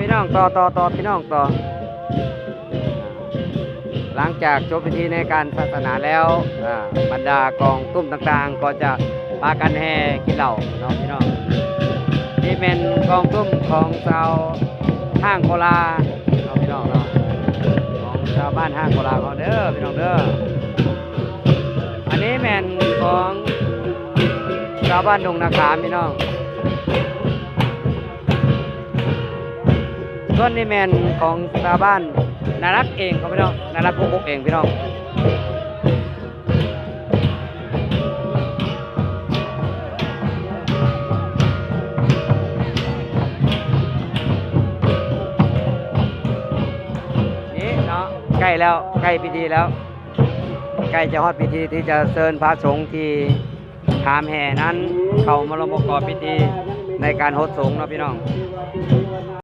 พี่น้องต่อพี่น้องต่อหลังจากจบพิธีในการศาสนาแล้วบรรดากองตุ้มต่างๆก็จะพากันแห่กินเหล้าเนาะพี่น้องนี่เป็นกองตุ้มของชาวห้างโคราเนาะพี่น้องเนาะของชาวบ้านห้างโคราเขาเด้อพี่น้องเด้ออันนี้แมนของชาวบ้านดงนาขามพี่น้องส่วนนี้แมนของชาวบ้านนารักเองครับพี่น้องนารักกุ๊กเองพี่น้องนี่เนาะใกล้แล้วใกล้พิธีแล้วใกล้จะฮอดพิธีที่จะเชิญพระสงฆ์ที่ขามแห่นั้นเข้ามาร่วมประกอบพิธีในการโหดสงฆ์เนาะพี่น้อง